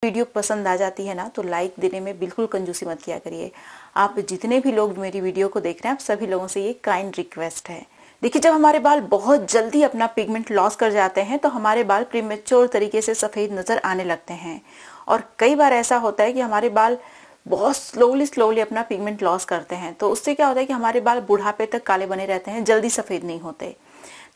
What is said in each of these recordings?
Video पसंद आ जाती है ना तो लाइक देने में बिल्कुल कंजूसी मत किया करिए। आप जितने भी लोग मेरी वीडियो को देख रहे हैं, आप सभी लोगों से ये काइंड रिक्वेस्ट है। देखिए, जब हमारे बाल बहुत जल्दी अपना पिगमेंट लॉस कर जाते हैं तो हमारे बाल प्रीमेच्योर तरीके से सफ़ेद नज़र आने लगते हैं। और कई बार ऐसा होता है कि हमारे बाल बहुत स्लोली अपना पिगमेंट लॉस करते हैं, तो उससे क्या होता है कि हमारे बाल बुढ़ापे तक काले बने रहते हैं, जल्दी सफ़ेद नहीं होते।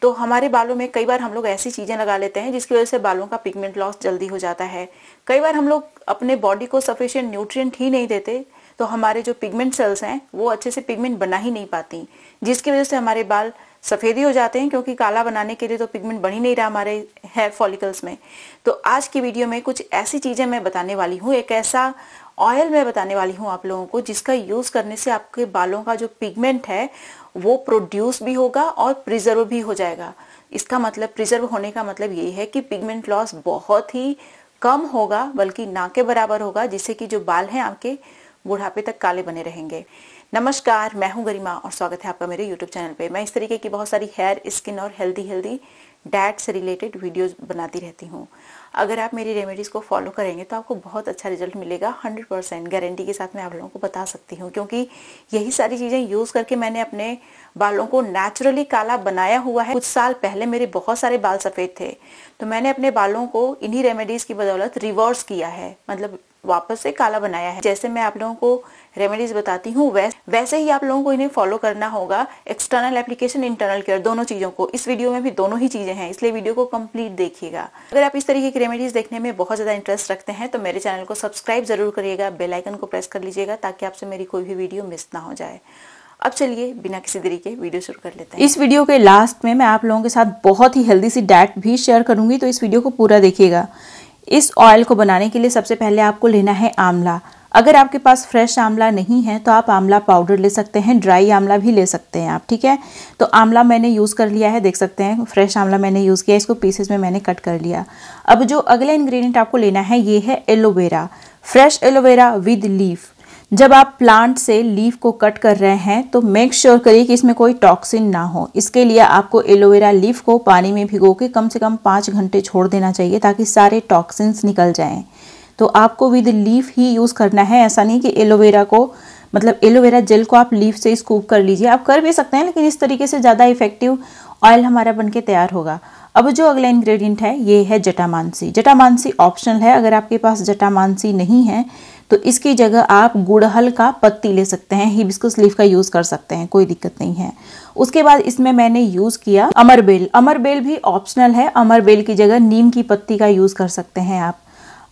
तो हमारे बालों में कई बार हम लोग ऐसी चीज़ें लगा लेते हैं जिसकी वजह से बालों का पिगमेंट लॉस जल्दी हो जाता है। कई बार हम लोग अपने बॉडी को सफिशिएंट न्यूट्रिएंट ही नहीं देते, तो हमारे जो पिगमेंट सेल्स हैं वो अच्छे से पिगमेंट बना ही नहीं पाती, जिसकी वजह से हमारे बाल सफ़ेदी हो जाते हैं, क्योंकि काला बनाने के लिए तो पिगमेंट बन ही नहीं रहा हमारे हेयर फॉलिकल्स में। तो आज की वीडियो में कुछ ऐसी चीज़ें मैं बताने वाली हूँ, एक ऐसा ऑयल मैं बताने वाली हूँ आप लोगों को जिसका यूज़ करने से आपके बालों का जो पिगमेंट है वो प्रोड्यूस भी होगा और प्रिजर्व भी हो जाएगा। इसका मतलब, प्रिजर्व होने का मतलब ये है कि पिगमेंट लॉस बहुत ही कम होगा, बल्कि ना के बराबर होगा, जिससे कि जो बाल हैं आपके बुढ़ापे तक काले बने रहेंगे। नमस्कार, मैं हूं गरिमा और स्वागत है आपका मेरे YouTube चैनल पे। मैं इस तरीके की बहुत सारी हेयर, स्किन और हेल्दी डाइट से रिलेटेड वीडियोस बनाती रहती हूँ। अगर आप मेरी रेमेडीज़ को फॉलो करेंगे तो आपको बहुत अच्छा रिजल्ट मिलेगा। 100% गारंटी के साथ मैं आप लोगों को बता सकती हूँ, क्योंकि यही सारी चीज़ें यूज़ करके मैंने अपने बालों को नेचुरली काला बनाया हुआ है। कुछ साल पहले मेरे बहुत सारे बाल सफ़ेद थे, तो मैंने अपने बालों को इन्हीं रेमेडीज़ की बदौलत रिवर्स किया है, मतलब वापस से काला बनाया है। जैसे मैं आप लोगों को रेमेडीज बताती हूँ वैसे ही आप लोगों को इन्हें फॉलो करना होगा। एक्सटर्नल एप्लीकेशन, इंटरनल केयर, दोनों चीज़ों को, इस वीडियो में भी दोनों ही चीज़ें हैं, इसलिए वीडियो को कंप्लीट देखिएगा। अगर आप इस तरीके की रेमेडीज देखने में बहुत ज़्यादा इंटरेस्ट रखते हैं तो मेरे चैनल को सब्सक्राइब जरूर करिएगा, बेल आइकन को प्रेस कर लीजिएगा ताकि आपसे मेरी कोई भी वीडियो मिस ना हो जाए। अब चलिए बिना किसी देरी के वीडियो शुरू कर लेते हैं। इस वीडियो के लास्ट में मैं आप लोगों के साथ बहुत ही हेल्दी सी डाइट भी शेयर करूंगी, तो इस वीडियो को पूरा देखिएगा। इस ऑयल को बनाने के लिए सबसे पहले आपको लेना है आंवला। अगर आपके पास फ्रेश आंवला नहीं है तो आप आंवला पाउडर ले सकते हैं, ड्राई आंवला भी ले सकते हैं आप, ठीक है। तो आंवला मैंने यूज़ कर लिया है, देख सकते हैं फ्रेश आंवला मैंने यूज़ किया, इसको पीसेस में मैंने कट कर लिया। अब जो अगला इंग्रेडिएंट आपको लेना है ये है aloe vera, fresh aloe vera with leaf. जब आप प्लांट से लीफ को कट कर रहे हैं तो मेक श्योर करिए कि इसमें कोई टॉक्सिन ना हो। इसके लिए आपको एलोवेरा लीफ को पानी में भिगो के कम से कम 5 घंटे छोड़ देना चाहिए ताकि सारे टॉक्सिन्स निकल जाएं। तो आपको विद लीफ ही यूज़ करना है, ऐसा नहीं कि एलोवेरा को, मतलब एलोवेरा जेल को आप लीफ से स्कूप कर लीजिए। आप कर भी सकते हैं, लेकिन इस तरीके से ज़्यादा इफेक्टिव ऑयल हमारा बनके तैयार होगा। अब जो अगला इंग्रेडिएंट है ये है जटामांसी। जटामांसी ऑप्शनल है, अगर आपके पास जटामांसी नहीं है तो इसकी जगह आप गुड़हल का पत्ती ले सकते हैं, हिबिस्कस लीफ का यूज़ कर सकते हैं, कोई दिक्कत नहीं है। उसके बाद इसमें मैंने यूज़ किया अमरबेल। अमरबेल भी ऑप्शनल है, अमरबेल की जगह नीम की पत्ती का यूज़ कर सकते हैं आप।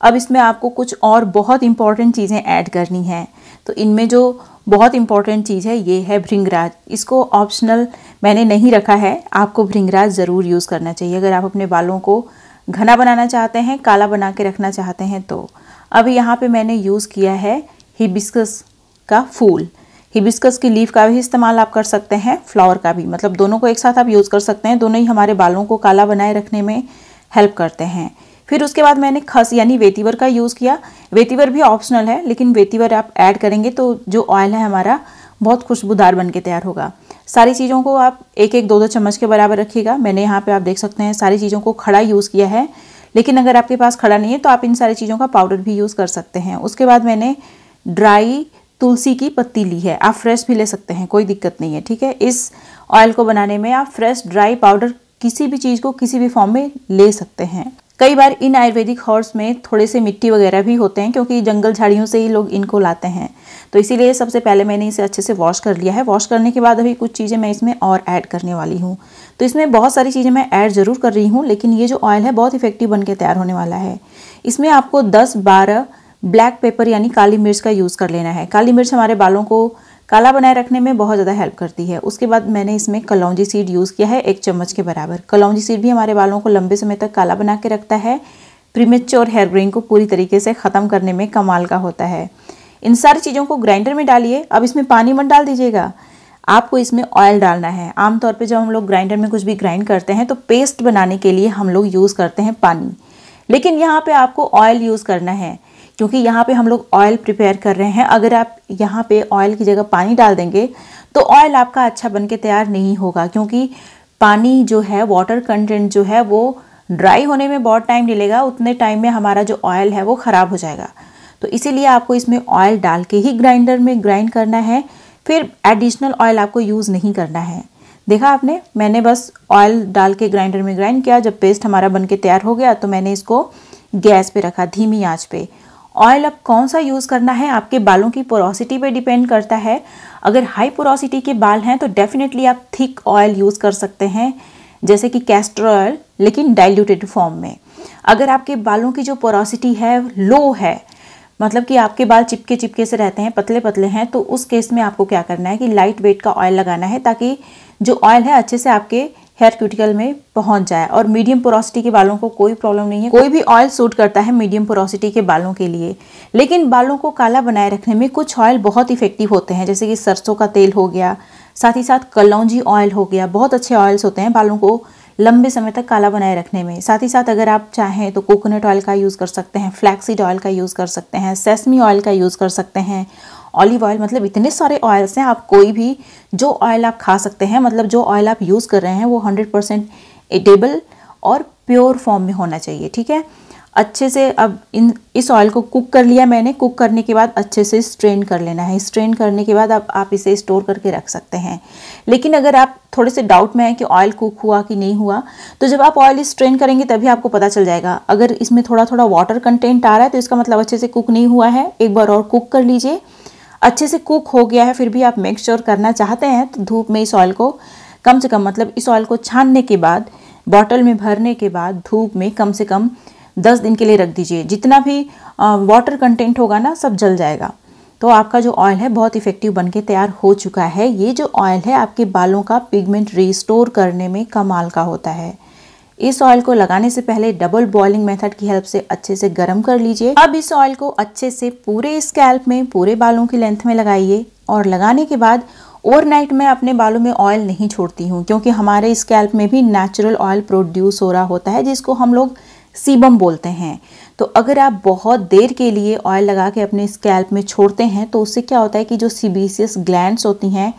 अब इसमें आपको कुछ और बहुत इंपॉर्टेंट चीज़ें ऐड करनी हैं, तो इनमें जो बहुत इंपॉर्टेंट चीज़ है ये है भृंगराज। इसको ऑप्शनल मैंने नहीं रखा है, आपको भृंगराज ज़रूर यूज़ करना चाहिए अगर आप अपने बालों को घना बनाना चाहते हैं, काला बना के रखना चाहते हैं तो। अब यहाँ पे मैंने यूज़ किया है हिबिस्कस का फूल। हिबिस्कस की लीफ का भी इस्तेमाल आप कर सकते हैं, फ्लावर का भी, मतलब दोनों को एक साथ आप यूज़ कर सकते हैं। दोनों ही हमारे बालों को काला बनाए रखने में हेल्प करते हैं। फिर उसके बाद मैंने खस यानी वेतीवर का यूज़ किया। वेतीवर भी ऑप्शनल है, लेकिन वेतीवर आप ऐड करेंगे तो जो ऑयल है हमारा बहुत खुशबूदार बन के तैयार होगा। सारी चीज़ों को आप 1-1, 2-2 चम्मच के बराबर रखिएगा। मैंने यहाँ पे आप देख सकते हैं सारी चीज़ों को खड़ा यूज़ किया है, लेकिन अगर आपके पास खड़ा नहीं है तो आप इन सारी चीज़ों का पाउडर भी यूज़ कर सकते हैं। उसके बाद मैंने ड्राई तुलसी की पत्ती ली है, आप फ्रेश भी ले सकते हैं, कोई दिक्कत नहीं है, ठीक है। इस ऑयल को बनाने में आप फ्रेश ड्राई पाउडर किसी भी चीज़ को किसी भी फॉर्म में ले सकते हैं। कई बार इन आयुर्वेदिक हर्ब्स में थोड़े से मिट्टी वगैरह भी होते हैं, क्योंकि जंगल झाड़ियों से ही लोग इनको लाते हैं, तो इसीलिए सबसे पहले मैंने इसे अच्छे से वॉश कर लिया है। वॉश करने के बाद अभी कुछ चीज़ें मैं इसमें और ऐड करने वाली हूँ। तो इसमें बहुत सारी चीज़ें मैं ऐड ज़रूर कर रही हूँ, लेकिन ये जो ऑयल है बहुत इफेक्टिव बन के तैयार होने वाला है। इसमें आपको 10-12 ब्लैक पेपर यानी काली मिर्च का यूज़ कर लेना है। काली मिर्च हमारे बालों को काला बनाए रखने में बहुत ज़्यादा हेल्प करती है। उसके बाद मैंने इसमें कलौंजी सीड यूज़ किया है 1 चम्मच के बराबर। कलौंजी सीड भी हमारे बालों को लंबे समय तक काला बना के रखता है, प्रीमेच्योर हेयर ग्रोइंग को पूरी तरीके से ख़त्म करने में कमाल का होता है। इन सारी चीज़ों को ग्राइंडर में डालिए। अब इसमें पानी मत डाल दीजिएगा, आपको इसमें ऑयल डालना है। आमतौर पे जब हम लोग ग्राइंडर में कुछ भी ग्राइंड करते हैं तो पेस्ट बनाने के लिए हम लोग यूज़ करते हैं पानी, लेकिन यहाँ पे आपको ऑयल यूज़ करना है, क्योंकि यहाँ पे हम लोग ऑयल प्रिपेयर कर रहे हैं। अगर आप यहाँ पे ऑयल की जगह पानी डाल देंगे तो ऑयल आपका अच्छा बन के तैयार नहीं होगा, क्योंकि पानी जो है, वाटर कंटेंट जो है वो ड्राई होने में बहुत टाइम नहीं लेगा, उतने टाइम में हमारा जो ऑयल है वो ख़राब हो जाएगा। तो इसीलिए आपको इसमें ऑयल डाल के ही ग्राइंडर में ग्राइंड करना है, फिर एडिशनल ऑयल आपको यूज़ नहीं करना है। देखा आपने, मैंने बस ऑयल डाल के ग्राइंडर में ग्राइंड किया। जब पेस्ट हमारा बन के तैयार हो गया तो मैंने इसको गैस पे रखा, धीमी आंच पे। ऑयल अब कौन सा यूज़ करना है आपके बालों की पोरोसिटी पे डिपेंड करता है। अगर हाई पोरोसिटी के बाल हैं तो डेफिनेटली आप थिक ऑयल यूज़ कर सकते हैं, जैसे कि कैस्टर ऑयल, लेकिन डाइल्यूटेड फॉर्म में। अगर आपके बालों की जो पोरोसिटी है लो है, मतलब कि आपके बाल चिपके चिपके से रहते हैं, पतले पतले हैं, तो उस केस में आपको क्या करना है कि लाइट वेट का ऑयल लगाना है, ताकि जो ऑयल है अच्छे से आपके हेयर क्यूटिकल में पहुंच जाए। और मीडियम पोरोसिटी के बालों को कोई प्रॉब्लम नहीं है, कोई भी ऑयल सूट करता है मीडियम पोरोसिटी के बालों के लिए। लेकिन बालों को काला बनाए रखने में कुछ ऑयल बहुत इफेक्टिव होते हैं, जैसे कि सरसों का तेल हो गया, साथ ही साथ कलौंजी ऑयल हो गया। बहुत अच्छे ऑयल्स होते हैं बालों को लंबे समय तक काला बनाए रखने में। साथ ही साथ अगर आप चाहें तो कोकोनट ऑयल का यूज़ कर सकते हैं, फ्लैक्सीड ऑयल का यूज़ कर सकते हैं, सेसमी ऑयल का यूज़ कर सकते हैं, ऑलिव ऑयल, मतलब इतने सारे ऑयल्स हैं। आप कोई भी जो ऑयल आप खा सकते हैं, मतलब जो ऑयल आप यूज़ कर रहे हैं वो 100% एडिबल और प्योर फॉर्म में होना चाहिए, ठीक है। अच्छे से अब इस ऑयल को कुक कर लिया मैंने। कुक करने के बाद अच्छे से स्ट्रेन कर लेना है। स्ट्रेन करने के बाद अब आप इसे स्टोर करके रख सकते हैं। लेकिन अगर आप थोड़े से डाउट में हैं कि ऑयल कुक हुआ कि नहीं हुआ, तो जब आप ऑयल स्ट्रेन करेंगे तभी आपको पता चल जाएगा। अगर इसमें थोड़ा थोड़ा वाटर कंटेंट आ रहा है तो इसका मतलब अच्छे से कुक नहीं हुआ है। एक बार और कुक कर लीजिए। अच्छे से कुक हो गया है, फिर भी आप मेक श्योर करना चाहते हैं तो धूप में इस ऑयल को कम से कम, मतलब इस ऑयल को छानने के बाद, बॉटल में भरने के बाद धूप में कम से कम 10 दिन के लिए रख दीजिए। जितना भी वाटर कंटेंट होगा ना, सब जल जाएगा। तो आपका जो ऑयल है बहुत इफेक्टिव बनके तैयार हो चुका है। ये जो ऑयल है आपके बालों का पिगमेंट रिस्टोर करने में कमाल का होता है। इस ऑयल को लगाने से पहले डबल बॉइलिंग मेथड की हेल्प से अच्छे से गर्म कर लीजिए। अब इस ऑयल को अच्छे से पूरे स्कैल्प में, पूरे बालों की लेंथ में लगाइए। और लगाने के बाद ओवरनाइट मैं अपने बालों में ऑयल नहीं छोड़ती हूँ, क्योंकि हमारे स्कैल्प में भी नेचुरल ऑयल प्रोड्यूस हो रहा होता है, जिसको हम लोग सीबम बोलते हैं। तो अगर आप बहुत देर के लिए ऑयल लगा के अपने स्कैल्प में छोड़ते हैं तो उससे क्या होता है कि जो सीबेसियस ग्लैंड्स होती हैं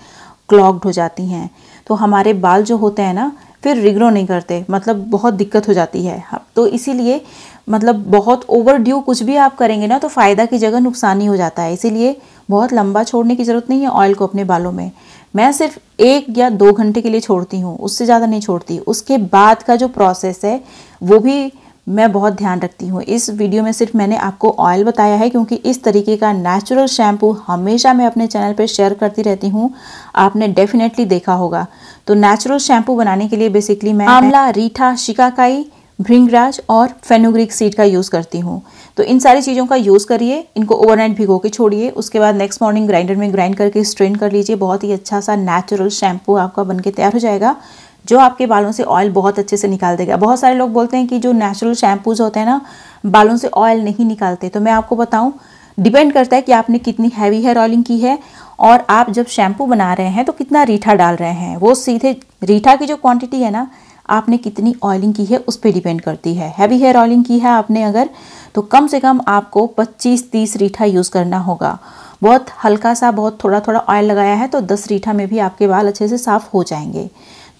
क्लॉग्ड हो जाती हैं। तो हमारे बाल जो होते हैं ना फिर रिग्रो नहीं करते, मतलब बहुत दिक्कत हो जाती है। तो इसीलिए मतलब बहुत ओवरड्यू कुछ भी आप करेंगे ना तो फ़ायदा की जगह नुकसान ही हो जाता है। इसीलिए बहुत लंबा छोड़ने की ज़रूरत नहीं है ऑयल को अपने बालों में। मैं सिर्फ 1 या 2 घंटे के लिए छोड़ती हूँ, उससे ज़्यादा नहीं छोड़ती। उसके बाद का जो प्रोसेस है वो भी मैं बहुत ध्यान रखती हूँ। इस वीडियो में सिर्फ मैंने आपको ऑयल बताया है, क्योंकि इस तरीके का नेचुरल शैम्पू हमेशा मैं अपने चैनल पर शेयर करती रहती हूँ, आपने डेफिनेटली देखा होगा। तो नेचुरल शैम्पू बनाने के लिए बेसिकली मैं आंवला, रीठा, शिकाकाई, भृंगराज और फेनुग्रीक सीड का यूज़ करती हूँ। तो इन सारी चीज़ों का यूज़ करिए, इनको ओवरनाइट भिगो के छोड़िए, उसके बाद नेक्स्ट मॉर्निंग ग्राइंडर में ग्राइंड करके स्ट्रेन कर लीजिए। बहुत ही अच्छा सा नेचुरल शैम्पू आपका बनके तैयार हो जाएगा, जो आपके बालों से ऑयल बहुत अच्छे से निकाल देगा। बहुत सारे लोग बोलते हैं कि जो नेचुरल शैम्पूज होते हैं ना बालों से ऑयल नहीं निकालते। तो मैं आपको बताऊं, डिपेंड करता है कि आपने कितनी हैवी हेयर ऑयलिंग की है और आप जब शैम्पू बना रहे हैं तो कितना रीठा डाल रहे हैं। वो सीधे रीठा की जो क्वांटिटी है ना, आपने कितनी ऑयलिंग की है उस पर डिपेंड करती है। हैवी हेयर ऑयलिंग की है आपने अगर, तो कम से कम आपको 25-30 रीठा यूज़ करना होगा। बहुत हल्का सा, बहुत थोड़ा थोड़ा ऑयल लगाया है तो 10 रीठा में भी आपके बाल अच्छे से साफ़ हो जाएंगे।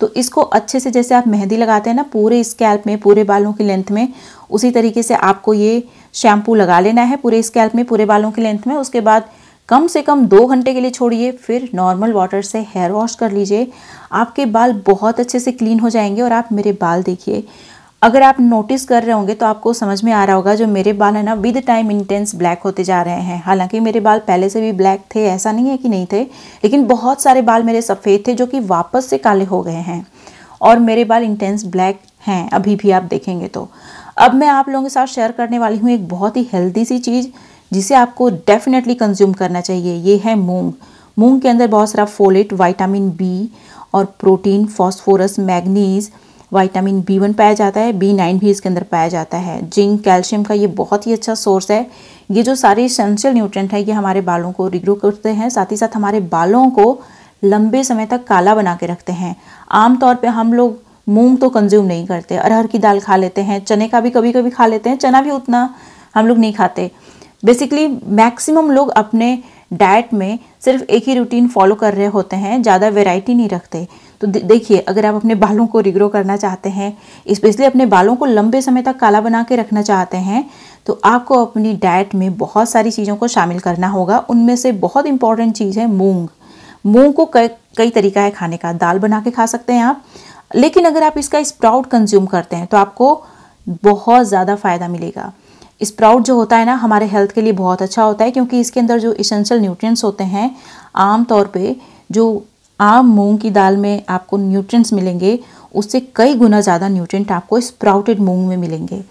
तो इसको अच्छे से, जैसे आप मेहंदी लगाते हैं ना पूरे स्कैल्प में, पूरे बालों की लेंथ में, उसी तरीके से आपको ये शैम्पू लगा लेना है पूरे स्कैल्प में, पूरे बालों की लेंथ में। उसके बाद कम से कम 2 घंटे के लिए छोड़िए, फिर नॉर्मल वाटर से हेयर वॉश कर लीजिए। आपके बाल बहुत अच्छे से क्लीन हो जाएंगे। और आप मेरे बाल देखिए, अगर आप नोटिस कर रहे होंगे तो आपको समझ में आ रहा होगा, जो मेरे बाल है ना विद टाइम इंटेंस ब्लैक होते जा रहे हैं। हालांकि मेरे बाल पहले से भी ब्लैक थे, ऐसा नहीं है कि नहीं थे, लेकिन बहुत सारे बाल मेरे सफ़ेद थे जो कि वापस से काले हो गए हैं, और मेरे बाल इंटेंस ब्लैक हैं अभी भी, आप देखेंगे तो। अब मैं आप लोगों के साथ शेयर करने वाली हूँ एक बहुत ही हेल्दी सी चीज़, जिसे आपको डेफिनेटली कंज्यूम करना चाहिए। ये है मूंग। मूंग के अंदर बहुत सारा फोलेट, विटामिन बी और protein, phosphorus, manganese, vitamin B1 पाया जाता है, B9 भी इसके अंदर पाया जाता है, जिंक, कैल्शियम का ये बहुत ही अच्छा सोर्स है। ये जो सारे एसेंशियल न्यूट्रिएंट है ये हमारे बालों को रिग्रो करते हैं, साथ ही साथ हमारे बालों को लंबे समय तक काला बना के रखते हैं। आमतौर पे हम लोग मूंग तो कंज्यूम नहीं करते, अरहर की दाल खा लेते हैं, चने का भी कभी कभी खा लेते हैं, चना भी उतना हम लोग नहीं खाते। बेसिकली मैक्सिमम लोग अपने डाइट में सिर्फ एक ही रूटीन फॉलो कर रहे होते हैं, ज़्यादा वैरायटी नहीं रखते। तो देखिए, अगर आप अपने बालों को रिग्रो करना चाहते हैं, स्पेशली अपने बालों को लंबे समय तक काला बना के रखना चाहते हैं, तो आपको अपनी डाइट में बहुत सारी चीज़ों को शामिल करना होगा। उनमें से बहुत इंपॉर्टेंट चीज़ है मूंग। मूंग को कई तरीका है खाने का। दाल बना के खा सकते हैं आप, लेकिन अगर आप इसका स्प्राउट कंज्यूम करते हैं तो आपको बहुत ज़्यादा फ़ायदा मिलेगा। स्प्राउट जो होता है ना, हमारे हेल्थ के लिए बहुत अच्छा होता है, क्योंकि इसके अंदर जो इसेंशियल न्यूट्रिएंट्स होते हैं, आम तौर पे जो आम मूंग की दाल में आपको न्यूट्रिएंट्स मिलेंगे, उससे कई गुना ज़्यादा न्यूट्रिएंट आपको स्प्राउटेड मूंग में मिलेंगे।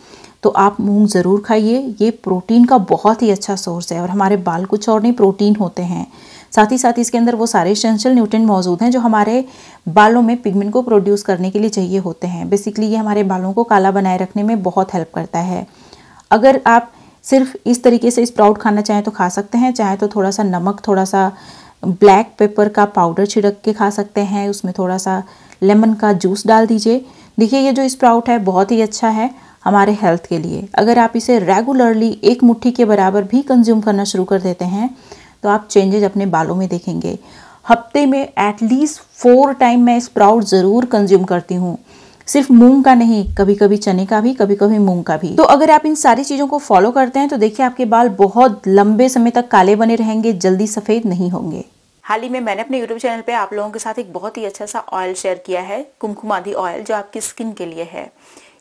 तो आप मूंग ज़रूर खाइए। ये प्रोटीन का बहुत ही अच्छा सोर्स है, और हमारे बाल कुछ और नहीं, प्रोटीन होते हैं। साथ ही साथ इसके अंदर वो सारे एसेंशियल न्यूट्रिएंट मौजूद हैं जो हमारे बालों में पिगमेंट को प्रोड्यूस करने के लिए चाहिए होते हैं। बेसिकली ये हमारे बालों को काला बनाए रखने में बहुत हेल्प करता है। अगर आप सिर्फ इस तरीके से स्प्राउट खाना चाहें तो खा सकते हैं, चाहे तो थोड़ा सा नमक, थोड़ा सा ब्लैक पेपर का पाउडर छिड़क के खा सकते हैं, उसमें थोड़ा सा लेमन का जूस डाल दीजिए। देखिए, ये जो स्प्राउट है बहुत ही अच्छा है हमारे हेल्थ के लिए। अगर आप इसे रेगुलरली एक मुट्ठी के बराबर भी कंज्यूम करना शुरू कर देते हैं तो आप चेंजेस अपने बालों में देखेंगे। हफ्ते में एटलीस्ट 4 टाइम मैं स्प्राउट ज़रूर कंज्यूम करती हूँ, सिर्फ मूंग का नहीं, कभी कभी चने का भी, कभी कभी मूंग का भी। तो अगर आप इन सारी चीज़ों को फॉलो करते हैं तो देखिए आपके बाल बहुत लंबे समय तक काले बने रहेंगे, जल्दी सफ़ेद नहीं होंगे। हाल ही में मैंने अपने YouTube चैनल पे आप लोगों के साथ एक बहुत ही अच्छा सा ऑयल शेयर किया है, कुमकुमादी ऑयल, जो आपकी स्किन के लिए है।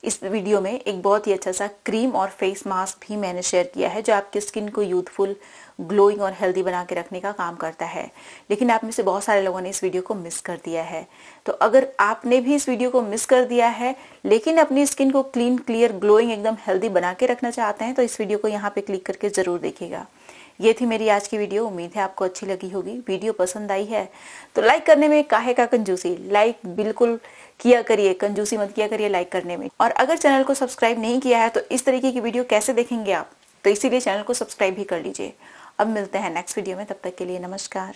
इस वीडियो में एक बहुत ही अच्छा सा क्रीम और फेस मास्क भी मैंने शेयर किया है जो आपकी स्किन को यूथफुल, ग्लोइंग और हेल्दी बना के रखने का काम करता है। लेकिन आप में से बहुत सारे लोगों ने इस वीडियो को मिस कर दिया है। तो अगर आपने भी इस वीडियो को मिस कर दिया है लेकिन अपनी स्किन को क्लीन, क्लियर, ग्लोइंग, एकदम हेल्दी बना के रखना चाहते हैं तो इस वीडियो को यहाँ पे क्लिक करके जरूर देखिएगा। ये थी मेरी आज की वीडियो। उम्मीद है आपको अच्छी लगी होगी। वीडियो पसंद आई है तो लाइक करने में काहे का कंजूसी, लाइक बिल्कुल किया करिए, कंजूसी मत किया करिए लाइक करने में। और अगर चैनल को सब्सक्राइब नहीं किया है तो इस तरीके की वीडियो कैसे देखेंगे आप, तो इसीलिए चैनल को सब्सक्राइब भी कर लीजिए। अब मिलते हैं नेक्स्ट वीडियो में, तब तक के लिए नमस्कार।